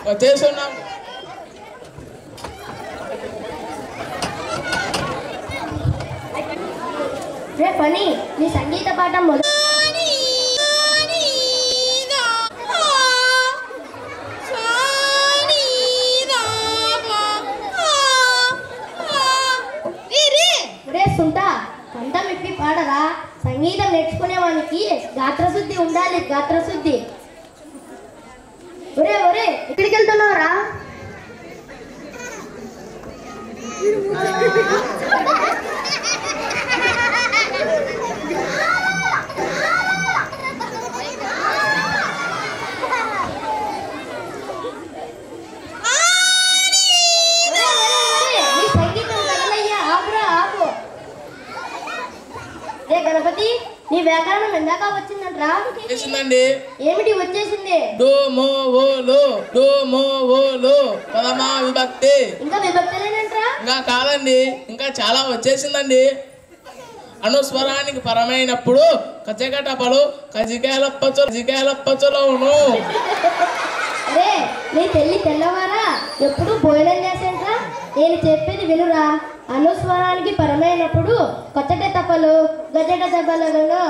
వచ్చేస్తున్నాం. రే పని నీ సంగీత పాఠం మొదలు. రే సుంటా కంఠం ఇప్పి పాడరా. సంగీతం నేర్చుకునేవానికి గాత్రశుద్ధి ఉండాలి, గాత్రశుద్ధి. ఒరే ఒరే ఎక్కడికి వెళ్తున్నావురా? గణపతి నీ వ్యాకరణం ఎందాక వచ్చిందంట్రా? ఏమిటి వచ్చేసింది? ప్రథమా విభక్తి. ఇంకా విభక్తులేనంట్రా? ఇంకా కాదండి, ఇంకా చాలా వచ్చేసిందండి. అనుస్వరానికి పరమైనప్పుడు కచకటపలు కజికేలప్పచులవును. అరే నీ తెల్లి తెల్లవారా ఎప్పుడు భోజనం చేసేంట్రా? నేను చెప్పేది వినురా. అనుస్వరానికి పరమైనప్పుడు కొచ్చట తప్పలు గజట దెబ్బలను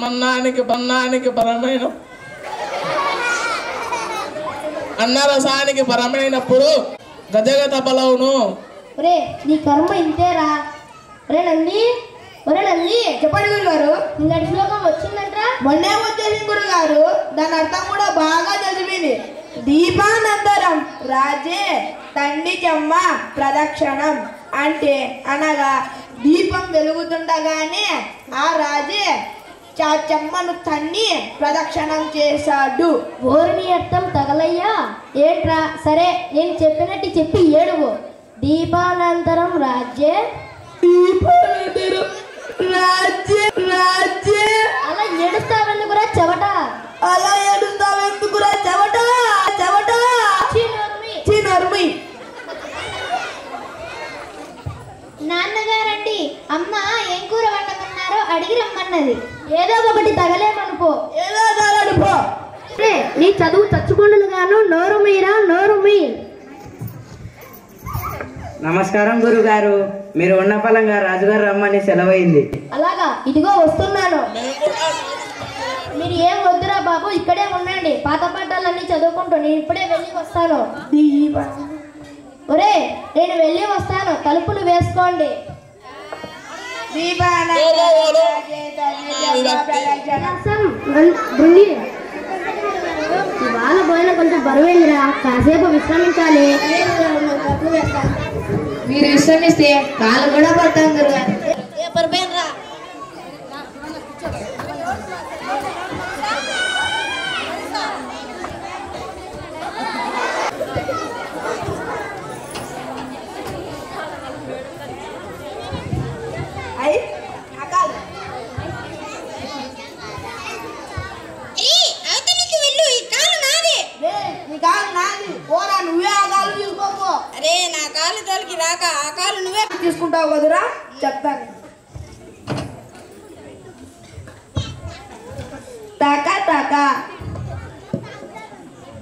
మన్నానికి పరమైన అన్నరసానికి పరమైనప్పుడు గజగ తపలవును. ఒరే నీ కర్మ ఇంతేరా. ఒరే నంది చెప్పండి గురుగారు. నిన్నటి శ్లోకం వచ్చిందంట్రా? మొన్నే వచ్చేసింది గురుగారు. దాని అర్థం కూడా బాగా చదివింది. దీపానంతరం రాజే తండ్రి చెమ్మ ప్రదక్షిణం అంటే అనగా దీపం వెలుగుతుండగానే ఆ రాజే చెమ్మను తన్ని ప్రదక్షిణం చేశాడు. ఓరిని అర్థం తగలయ్యా ఏంట్రా? సరే నేను చెప్పినట్టు చెప్పి ఏడువు. దీపానంతరం రాజ్యే అలా ఏడుస్తావెందుకురా చెవట? అలా ఏడుస్తావెందుకురా చెవట? నాన్నగారండి అమ్మ ఏం కూర వండమన్నారో అడిగి రమ్మన్నది. ఏదో ఒకటి తగలేమనుకో. నీ చదువు చచ్చుకుండలు గాను. నోరు మీరా నోరు మీ. నమస్కారం గురుగారు. మీరు ఉన్న ఫలంగా రాజుగారు రమ్మని సెలవైంది. అలాగా ఇదిగో వస్తున్నాను. మీరు ఏం వద్దురా బాబు, ఇక్కడే ఉండండి. పాత పాఠాలన్నీ చదువుకుంటూ నేను ఇప్పుడే వెళ్ళి వస్తాను. ఒరే నేను వెళ్ళి వస్తాను, తలుపులు వేసుకోండి. ఇవాళ పోయిన కొంచెం బరువైందిరా, కాసేపు విశ్రమించాలి. మీరు విశ్రమిస్తే కాలు కూడా పడతాం గురుగారు. బరువైనరా అరే నా కాలు తోలికి రాక ఆ కాలు నువ్వే తీసుకుంటావు కదరా. చెప్తాను. తక తక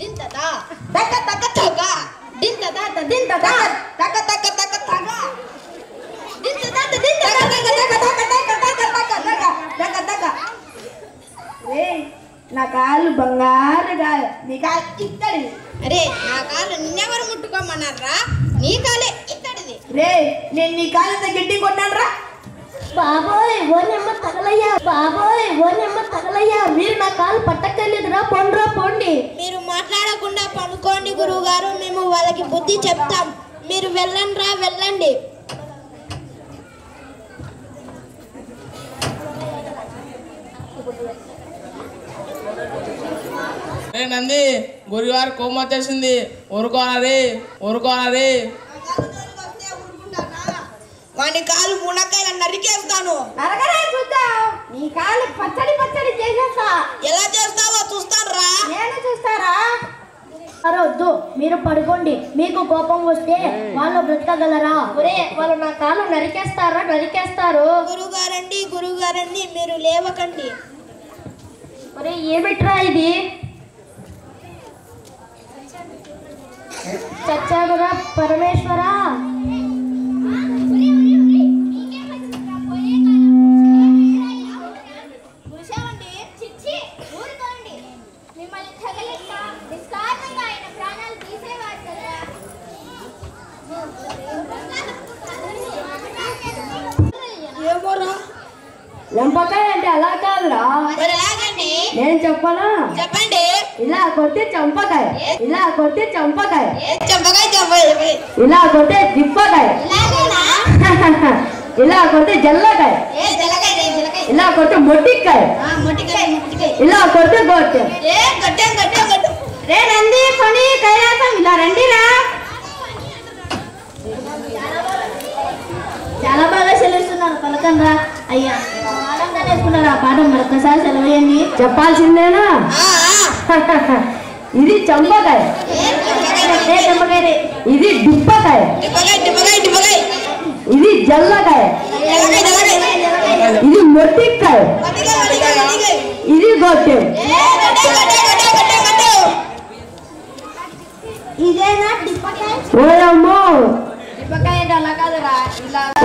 దింతదా తక తక తక దింతదా దింతదా తక తక తక తక దింతదా దింతదా నా కాలు బంగారు కాదు, నీ కాలు ఇత్తడి. అరే నా కాలు నిన్నెవరు ముట్టుకోమన్నారా? నీ కాలే ఇత్తడిది. రే నేను నీ కాలు గట్టి కొన్నాను రా. బాబోయ్ ఓనమ్మ తగలయ్యా. మీరు నా కాలు పట్టక్కర్లేదురా, పొండ్రా పోండి. మీరు మాట్లాడకుండా పడుకోండి గురువు గారు, మేము వాళ్ళకి బుద్ధి చెప్తాం. మీరు వెళ్ళండి. నంది గురుగారు కోపం వచ్చేసింది. ఊరుకోవాలి. వాని కాలు మునక్కాయలు నరికేస్తాను. నీ కాలు పచ్చడి చేసేస్తా. ఎలా చేస్తావో చూస్తాను రా. నేను చూస్తారా? వద్దు, మీరు పడుకోండి. మీకు కోపం వస్తే వాళ్ళు బ్రతకగలరా? ఒరే వాళ్ళు నా కాలు నరికేస్తారు. గురుగారండి మీరు లేవకండి. ఒరే ఏమిట్రా ఇది? చచ్చాడురా పరమేశ్వరా. ఏమోరా లంపకాయ అంటే అలా కాదురా. మరి ఎలాగండి నేను చెప్పనా? చెప్పండి. ఇలా కొడితే చంపకాయ, ఇలా కొడితే చంపకాయ, చంపకాయ చంపకాయ ఇలా కొడితే దిప్పకాయ, ఇలాగేనా? ఇలా కొడితే జల్లకాయ, ఏ జలకాయ జలకాయ ఇలా కొడితే మొట్టికాయ, మొట్టికాయ మొట్టికాయ ఇలా కొడితే గొట్టె. ఏ గట్టం గట్టం గట్టం. రే నంది పని కైలాసం ఇలా రండిరా. చాలా బాగా సెలవుస్తున్నారు పలకండ్రా. అయ్యా ఆనందంగా నేర్చుకున్నారు ఆ పాఠం మరొకసారి సెలవేయండి. చెప్పాల్సిందేనా? ఇది చంపకాయ, ఇది డిప్పకాయ, ఇది జల్లకాయ, ఇది మొట్టికాయ, ఇది గొట్టెం. ఇదేనా డిప్పకాయ? ఓయమ్మో,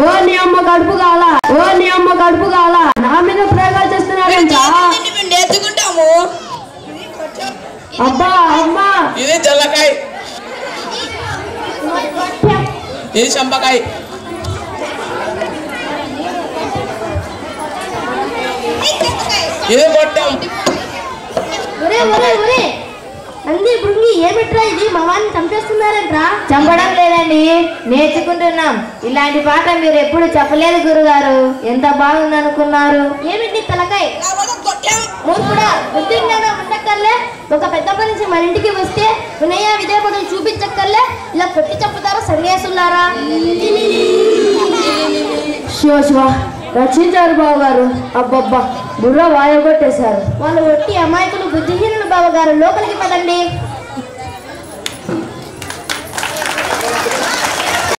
ఓ నీ అమ్మ కడుపు కాల, ఓ నీ అమ్మ కడుపు కాల. నా మీద ప్రయోగాలు చేస్తున్నారంట. నేర్చుకుంటాము. అబ్బా అమ్మా, ఇది జల్లకాయ, ఇది చంపకాయ. ఇది గొట్టం. ఒరే ఒరే ఒరే నంది బృంగి ఏమిట్రా ఇది? మా వాడిని చంపేస్తున్నారంట్రా. చంపడం లేదండి, నేర్చుకుంటున్నాం. ఇలాంటి పాట మీరు ఎప్పుడు చెప్పలేదు గురుగారు. ఎంత బాగుంది అనుకున్నారు. ఏమిటి తలకాయ మూర్ఖుడా, బుద్ధి జ్ఞానం ఉండక్కర్లే. ఒక పెద్ద మనిషి మన ఇంటికి వస్తే వినయ విధేయపదం చూపించక్కర్లే. ఇలా కొట్టి చంపుతారా సన్యాసులారా? శివ శివ, రక్షించారు బావగారు. అబ్బబ్బా, బుర్ర వాయగొట్టేశారు. వాళ్ళు ఒట్టి అమాయకులు, బుద్ధిహీనులు బావగారు. లోపలికి పదండి.